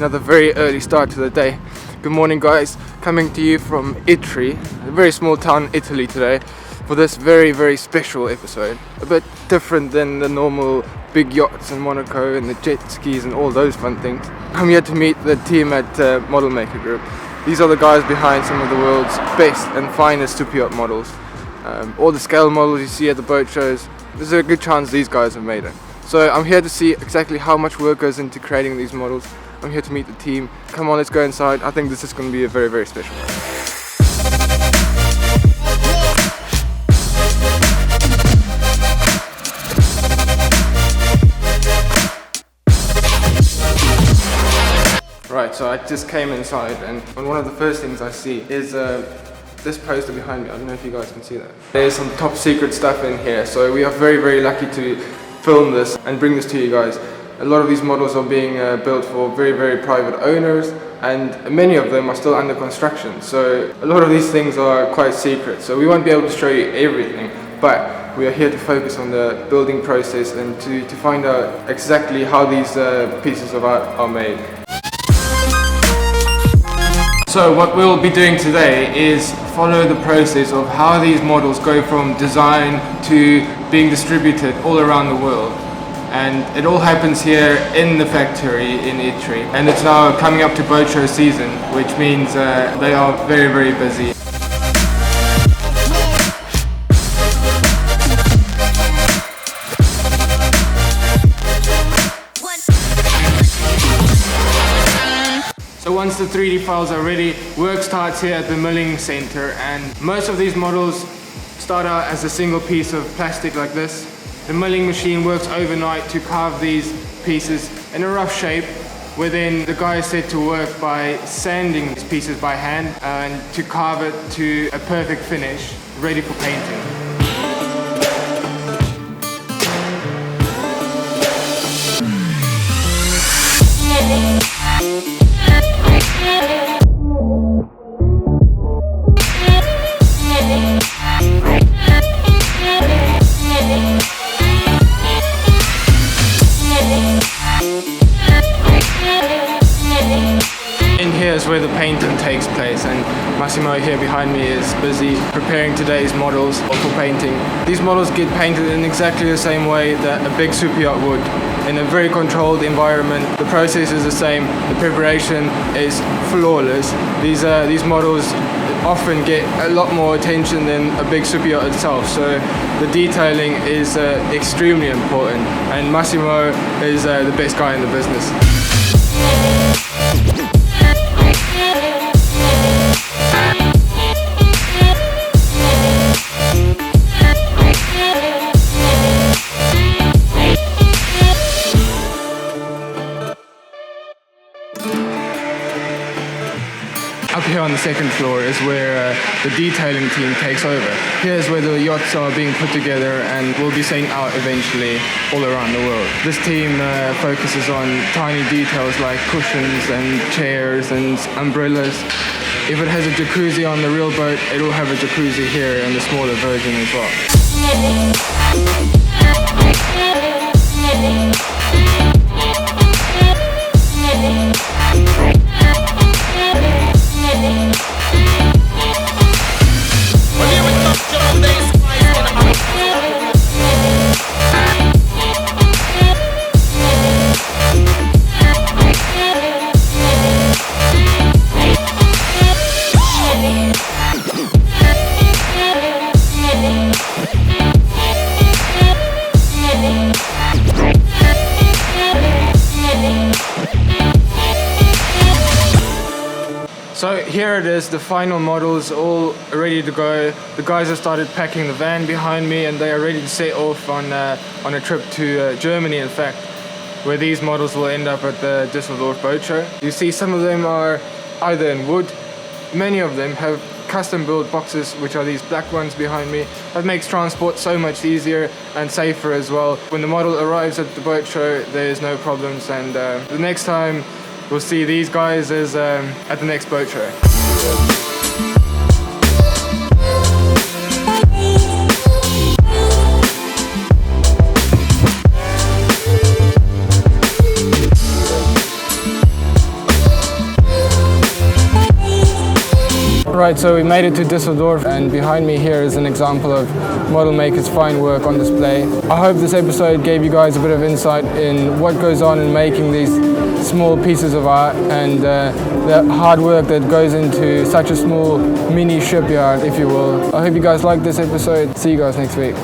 Another very early start to the day. Good morning guys, coming to you from Italy, a very small town, Italy today, for this very special episode. A bit different than the normal big yachts in Monaco and the jet skis and all those fun things. I'm here to meet the team at Model Maker Group. These are the guys behind some of the world's best and finest super yacht models. All the scale models you see at the boat shows, there's a good chance these guys have made it. So I'm here to see exactly how much work goes into creating these models. I'm here to meet the team. Come on, let's go inside. I think this is going to be a very special one. Right, so I just came inside and one of the first things I see is this poster behind me. I don't know if you guys can see that. There's some top secret stuff in here, so we are very lucky to film this and bring this to you guys. A lot of these models are being built for very private owners, and many of them are still under construction, so a lot of these things are quite secret, so we won't be able to show you everything, but we are here to focus on the building process and to find out exactly how these pieces of art are made. So what we'll be doing today is follow the process of how these models go from design to being distributed all around the world. And it all happens here in the factory in Italy. And it's now coming up to boat show season, which means they are very busy. So once the 3D files are ready, work starts here at the milling center, and most of these models start out as a single piece of plastic like this. The milling machine works overnight to carve these pieces in a rough shape, where then the guy is set to work by sanding these pieces by hand and to carve it to a perfect finish, ready for painting. Here's where the painting takes place, and Massimo here behind me is busy preparing today's models for painting. These models get painted in exactly the same way that a big super yacht would, in a very controlled environment. The process is the same, the preparation is flawless. These models often get a lot more attention than a big super yacht itself, so the detailing is extremely important, and Massimo is the best guy in the business. Up here on the second floor is where the detailing team takes over. Here's where the yachts are being put together and will be sailing out eventually all around the world. This team focuses on tiny details like cushions and chairs and umbrellas. If it has a jacuzzi on the real boat, it will have a jacuzzi here in the smaller version as well. So here it is, the final models all ready to go. The guys have started packing the van behind me and they are ready to set off on a trip to Germany, in fact, where these models will end up at the Düsseldorf boat show. You see some of them are either in wood, many of them have custom built boxes, which are these black ones behind me. That makes transport so much easier and safer as well. When the model arrives at the boat show, there's no problems, and the next time we'll see these guys is at the next boat show. Alright, so we made it to Düsseldorf, and behind me here is an example of model makers' fine work on display. I hope this episode gave you guys a bit of insight in what goes on in making these small pieces of art and the hard work that goes into such a small mini shipyard, if you will. I hope you guys liked this episode. See you guys next week.